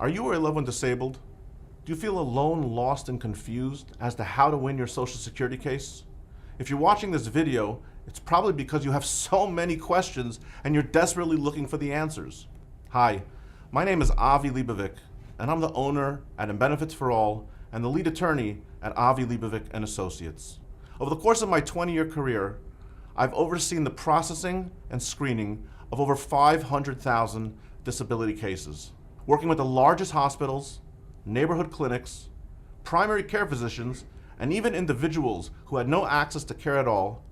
Are you or a loved one disabled? Do you feel alone, lost, and confused as to how to win your Social Security case? If you're watching this video, it's probably because you have so many questions and you're desperately looking for the answers. Hi, my name is Avi Leibovic, and I'm the owner at Benefits for All and the lead attorney at Avi Leibovic Associates. Over the course of my 20-year career, I've overseen the processing and screening of over 500,000 disability cases, working with the largest hospitals, neighborhood clinics, primary care physicians, and even individuals who had no access to care at all.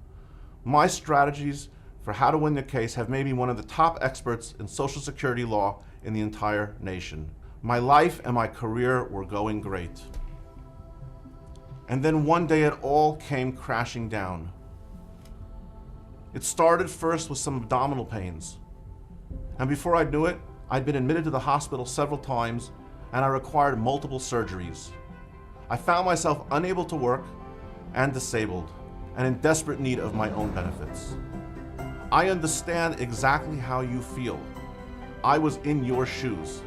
My strategies for how to win the case have made me one of the top experts in Social Security law in the entire nation. My life and my career were going great. And then one day it all came crashing down. It started first with some abdominal pains. And before I knew it, I'd been admitted to the hospital several times and I required multiple surgeries. I found myself unable to work and disabled and in desperate need of my own benefits. I understand exactly how you feel. I was in your shoes.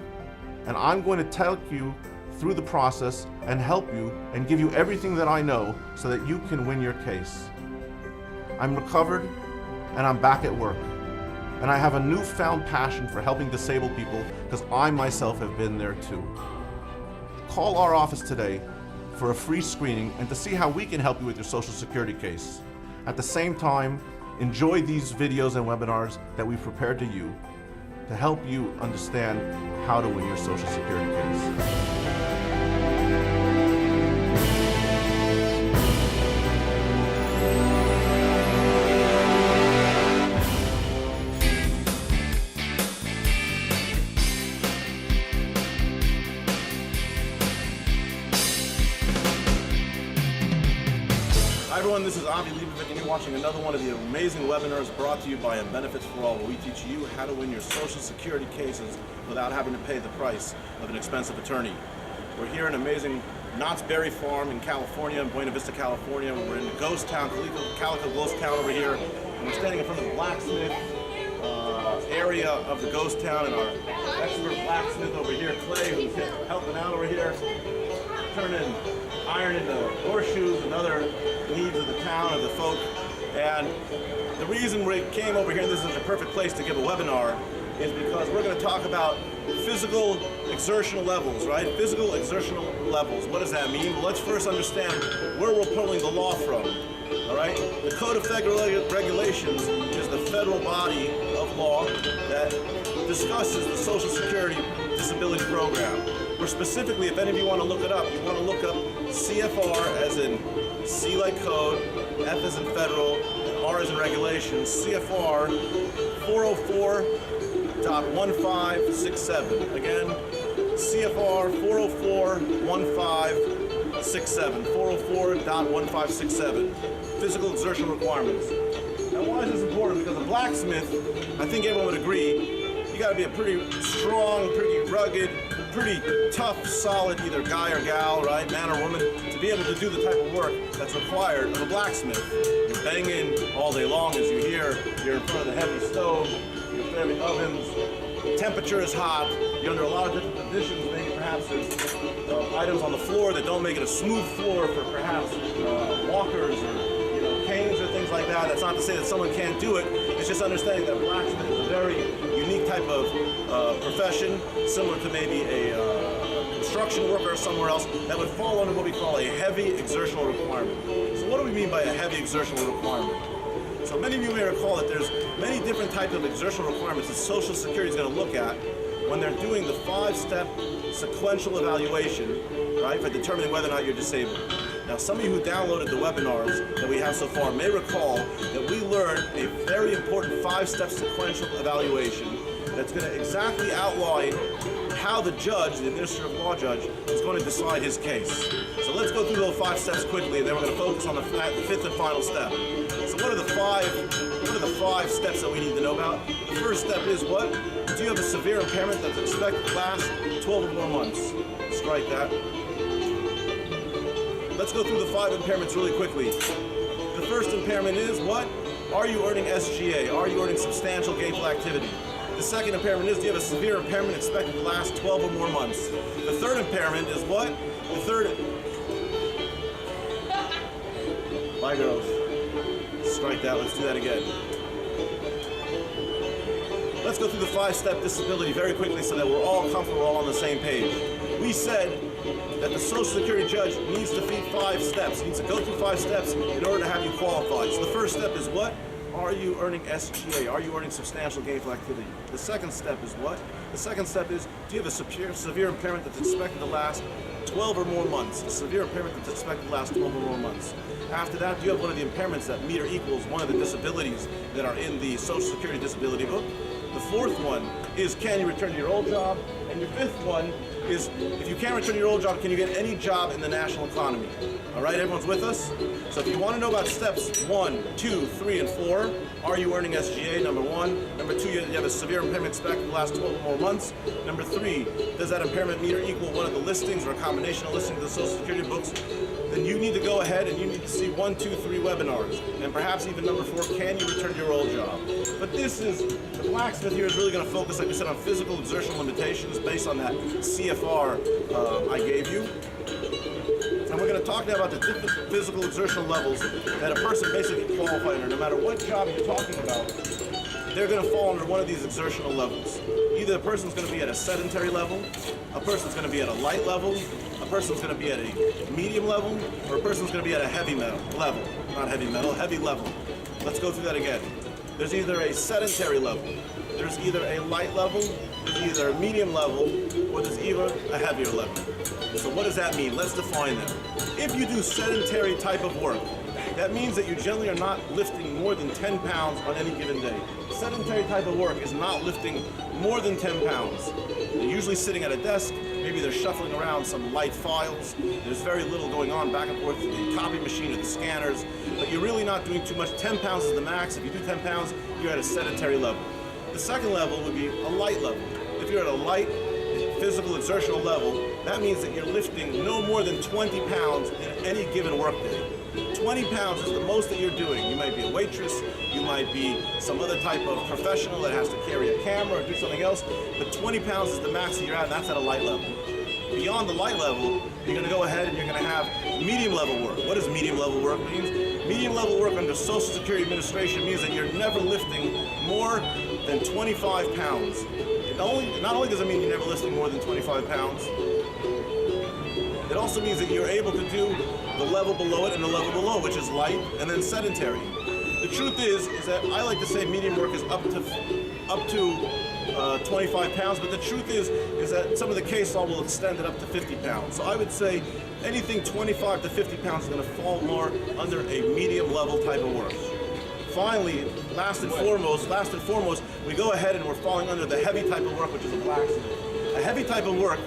And I'm going to take you through the process and help you and give you everything that I know so that you can win your case. I'm recovered and I'm back at work. And I have a newfound passion for helping disabled people because I myself have been there too. Call our office today for a free screening and to see how we can help you with your Social Security case. At the same time, enjoy these videos and webinars that we've prepared to you to help you understand how to win your Social Security case. Hi everyone, this is Avi Leibovic and you're watching another one of the amazing webinars brought to you by Benefits for All, where we teach you how to win your Social Security cases without having to pay the price of an expensive attorney. We're here in amazing Knott's Berry Farm in California, in Buena Vista, California. We're in the ghost town, Calico Ghost Town over here, and we're standing in front of the blacksmith area of the ghost town, and our expert blacksmith over here, Clay, who's helping out over here, turning iron into horseshoes and other needs of the town, of the folk. And the reason we came over here, and this is a perfect place to give a webinar, is because we're going to talk about physical exertional levels, right? Physical exertional levels. What does that mean? Well, let's first understand where we're pulling the law from, all right? The Code of Federal Regulations is the federal body of law that discusses the Social Security Disability Program. Or specifically, if any of you want to look it up, you want to look up CFR as in C like code, F as in federal, and R as in regulations, CFR 404.1567. Again, CFR 404.1567, 404.1567, physical exertion requirements. Now why is this important? Because a blacksmith, I think everyone would agree, you got to be a pretty strong, pretty rugged, pretty tough, solid either guy or gal, right, man or woman, to be able to do the type of work that's required of a blacksmith. You're banging all day long, as you hear. You're in front of the heavy stove, you're heavy ovens, the temperature is hot, you're under a lot of different conditions. Maybe perhaps there's items on the floor that don't make it a smooth floor for perhaps walkers or canes or things like that. That's not to say that someone can't do it. It's just understanding that blacksmith is a very unique type of profession, similar to maybe a construction worker or somewhere else, that would fall under what we call a heavy exertional requirement. So what do we mean by a heavy exertional requirement? So many of you may recall that there's many different types of exertional requirements that Social Security is going to look at when they're doing the 5-step sequential evaluation, right, for determining whether or not you're disabled. Now, some of you who downloaded the webinars that we have so far may recall that we learned a very important 5-step sequential evaluation that's going to exactly outline how the judge, the administrative law judge, is going to decide his case. So let's go through those 5 steps quickly, and then we're going to focus on the 5th and final step. So what are the 5 steps that we need to know about? The first step is what? Do you have a severe impairment that's expected to last 12 or more months? Strike that. Let's go through the 5 impairments really quickly. The first impairment is what? Are you earning SGA? Are you earning substantial gainful activity? The second impairment is, do you have a severe impairment expected to last 12 or more months? The third impairment is what? The third... Bye, girls. Strike that. Let's do that again. Let's go through the 5-step disability very quickly so that we're all comfortable, we're all on the same page. We said that the Social Security judge needs to feed 5 steps. He needs to go through 5 steps in order to have you qualified. So the first step is what? Are you earning SGA? Are you earning substantial gainful activity? The second step is what? The second step is, do you have a severe impairment that's expected to last 12 or more months? A severe impairment that's expected to last 12 or more months. After that, do you have one of the impairments that meet or equals one of the disabilities that are in the Social Security disability book? The fourth one is, can you return to your old job? And your fifth one is, if you can't return to your old job, can you get any job in the national economy? All right, everyone's with us? So if you want to know about steps 1, 2, 3, and 4, are you earning SGA, number 1? Number 2, you have a severe impairment expected to last 12 or more months. Number 3, does that impairment meet or equal one of the listings or a combination of listings of the Social Security books? Then you need to go ahead and you need to see 1, 2, 3 webinars. And perhaps even number 4, can you return to your old job? But this is, the blacksmith here is really going to focus, like we said, on physical exertional limitations based on that CFR I gave you. And we're going to talk now about the different physical exertional levels that a person basically qualifies under. No matter what job you're talking about, they're going to fall under one of these exertional levels. Either the person's going to be at a sedentary level, a person's going to be at a light level, a person's going to be at a medium level, or a person's going to be at a heavy metal level. Not heavy metal, heavy level. Let's go through that again. There's either a sedentary level, there's either a light level, there's either a medium level, or there's even a heavier level. So what does that mean? Let's define that. If you do sedentary type of work, that means that you generally are not lifting more than 10 pounds on any given day. Sedentary type of work is not lifting more than 10 pounds. They're usually sitting at a desk, maybe they're shuffling around some light files, there's very little going on back and forth to the copy machine or the scanners, but you're really not doing too much. 10 pounds is the max. If you do 10 pounds, you're at a sedentary level. The second level would be a light level. If you're at a light physical exertional level, that means that you're lifting no more than 20 pounds in any given workday. 20 pounds is the most that you're doing. You might be a waitress, you might be some other type of professional that has to carry a camera or do something else, but 20 pounds is the max that you're at, and that's at a light level. Beyond the light level, you're going to go ahead and you're going to have medium level work. What does medium level work mean? Medium level work under Social Security Administration means that you're never lifting more than 25 pounds. Not only does it mean you're never lifting more than 25 pounds, it also means that you're able to do the level below it and the level below, which is light and then sedentary. The truth is that I like to say medium work is up to 25 pounds, but the truth is that some of the case law will extend it up to 50 pounds. So I would say anything 25 to 50 pounds is going to fall more under a medium level type of work. Finally, last and foremost, we go ahead and we're falling under the heavy type of work, which is a blacksmith. A heavy type of work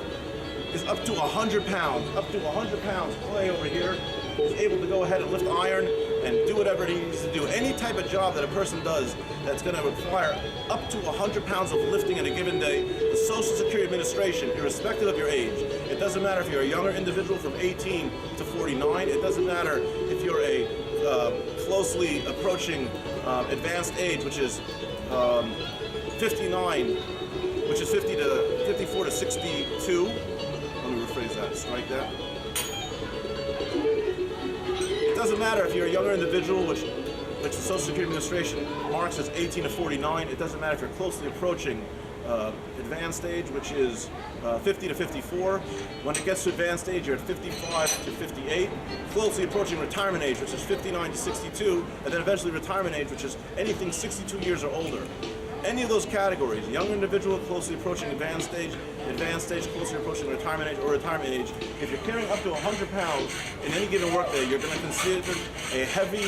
is up to 100 pounds. Up to 100 pounds. Clay over here is able to go ahead and lift iron and do whatever he needs to do. Any type of job that a person does that's going to require up to 100 pounds of lifting in a given day, the Social Security Administration, irrespective of your age, it doesn't matter if you're a younger individual from 18 to 49, it doesn't matter if you're a closely approaching advanced age, which is 59, which is 54 to 62. Let me rephrase that, strike that. It doesn't matter if you're a younger individual, which the Social Security Administration marks as 18 to 49. It doesn't matter if you're closely approaching advanced age, which is 50 to 54. When it gets to advanced age, you're at 55 to 58. Closely approaching retirement age, which is 59 to 62, and then eventually retirement age, which is anything 62 years or older. Any of those categories, younger individual, closely approaching advanced age, closely approaching retirement age, or retirement age, if you're carrying up to 100 pounds in any given workday, you're going to consider a heavy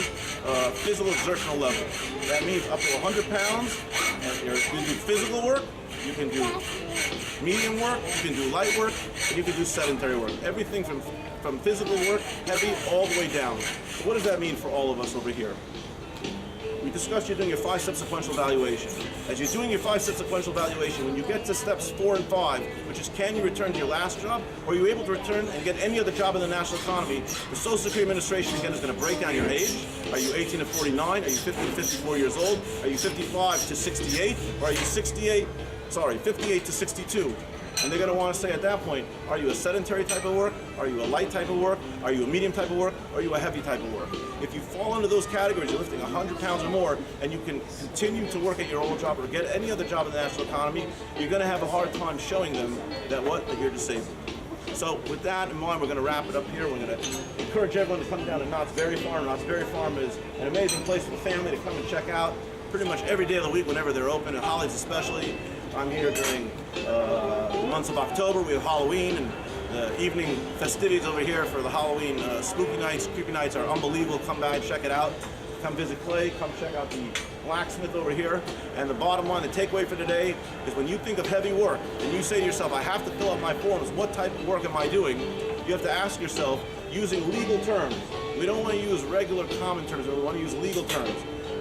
physical exertional level. That means up to 100 pounds, and you can do physical work, you can do medium work, you can do light work, and you can do sedentary work. Everything from physical work, heavy, all the way down. So what does that mean for all of us over here? we discussed you doing your 5-step sequential evaluation. As you're doing your 5-step sequential evaluation, when you get to steps 4 and 5, which is can you return to your last job, or are you able to return and get any other job in the national economy, the Social Security Administration, again, is going to break down your age. Are you 18 to 49? Are you 50 to 54 years old? Are you 55 to 68? Or are you 58 to 62? And they're going to want to say at that point, are you a sedentary type of work? Are you a light type of work? Are you a medium type of work? Or are you a heavy type of work? If you fall into those categories, you're lifting 100 pounds or more, and you can continue to work at your old job or get any other job in the national economy, you're going to have a hard time showing them that you're disabled. So with that in mind, we're going to wrap it up here. We're going to encourage everyone to come down to Knott's Berry Farm. Knott's Berry Farm is an amazing place for the family to come and check out pretty much every day of the week whenever they're open, and holidays especially. I'm here during the months of October. We have Halloween and the evening festivities over here for the Halloween spooky nights, creepy nights are unbelievable. Come by and check it out. Come visit Clay, come check out the blacksmith over here. And the bottom line, the takeaway for today is when you think of heavy work and you say to yourself, I have to fill out my forms, what type of work am I doing? You have to ask yourself, using legal terms. We don't want to use regular common terms, we want to use legal terms.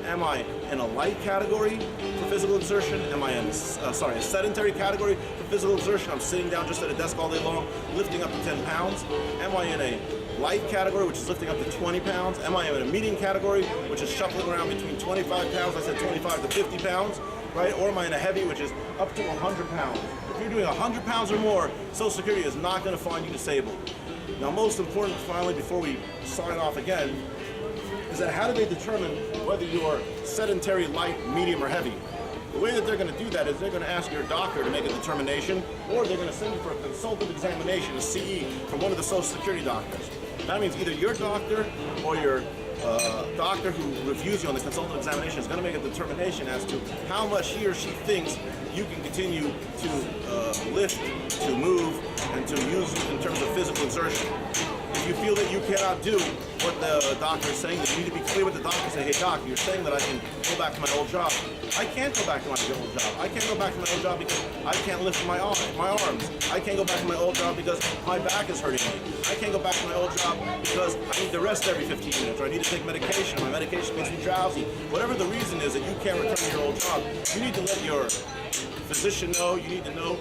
Am I in a light category for physical exertion? Am I in a sedentary category for physical exertion? I'm sitting down just at a desk all day long, lifting up to 10 pounds. Am I in a light category, which is lifting up to 20 pounds? Am I in a medium category, which is shuffling around between 25 pounds, I said 25 to 50 pounds, right? Or am I in a heavy, which is up to 100 pounds? If you're doing 100 pounds or more, Social Security is not going to find you disabled. Now, most important, finally, before we sign off again, is that how do they determine whether you're sedentary, light, medium, or heavy? The way that they're going to do that is they're going to ask your doctor to make a determination, or they're going to send you for a consultative examination, a CE, from one of the Social Security doctors. That means either your doctor or your doctor who reviews you on the consultative examination is going to make a determination as to how much he or she thinks you can continue to lift, to move, and to use in terms of physical exertion. If you feel that you cannot do what the doctor is saying, then you need to be clear with the doctor and say, hey doc, you're saying that I can go back to my old job. I can't go back to my old job. I can't go back to my old job because I can't lift my arms. I can't go back to my old job because my back is hurting me. I can't go back to my old job because I need to rest every 15 minutes, or I need to take medication. My medication makes me drowsy. Whatever the reason is that you can't return to your old job, you need to let your physician know, you need to know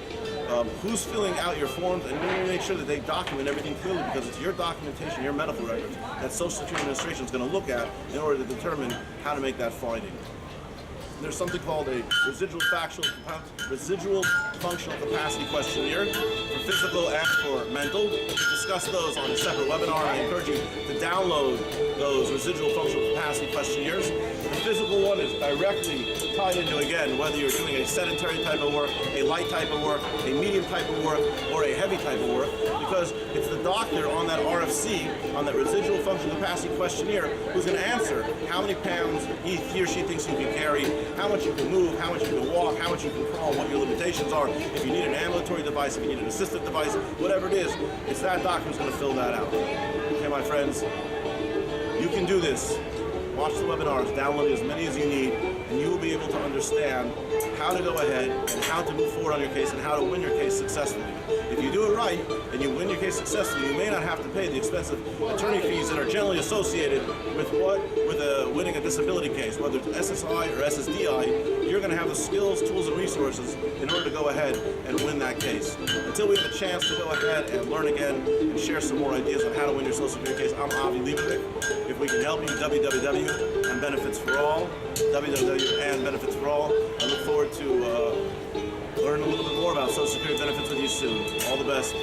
who's filling out your forms, and you need to make sure that they document everything clearly, because it's your documentation, your medical records, that Social Security Administration is going to look at in order to determine how to make that finding. There's something called a residual functional capacity questionnaire for physical and for mental. We discuss those on a separate webinar, and I encourage you to download those residual functional capacity questionnaires. The physical one is directly tied into, again, whether you're doing a sedentary type of work, a light type of work, a medium type of work, or a heavy type of work, because it's the doctor on that RFC, on that residual functional capacity questionnaire, who's going to answer how many pounds he or she thinks you can carry, how much you can move, how much you can walk, how much you can crawl, what your limitations are. If you need an ambulatory device, if you need an assistive device, whatever it is, it's that doctor who's going to fill that out. Okay, my friends, you can do this. Watch the webinars, download as many as you need, and you will be able to understand how to go ahead and how to move forward on your case and how to win your case successfully. If you do it right and you win your case successfully, you may not have to pay the expensive attorney fees that are generally associated with winning a disability case, whether it's SSI or SSDI. You're going to have the skills, tools, and resources in order to go ahead and win that case. Until we have a chance to go ahead and learn again and share some more ideas on how to win your Social Security case, I'm Avi Leibovic. If we can help you, www and benefits for all, www and benefits for all. I look forward to learn a little bit more about Social Security benefits with you soon. All the best.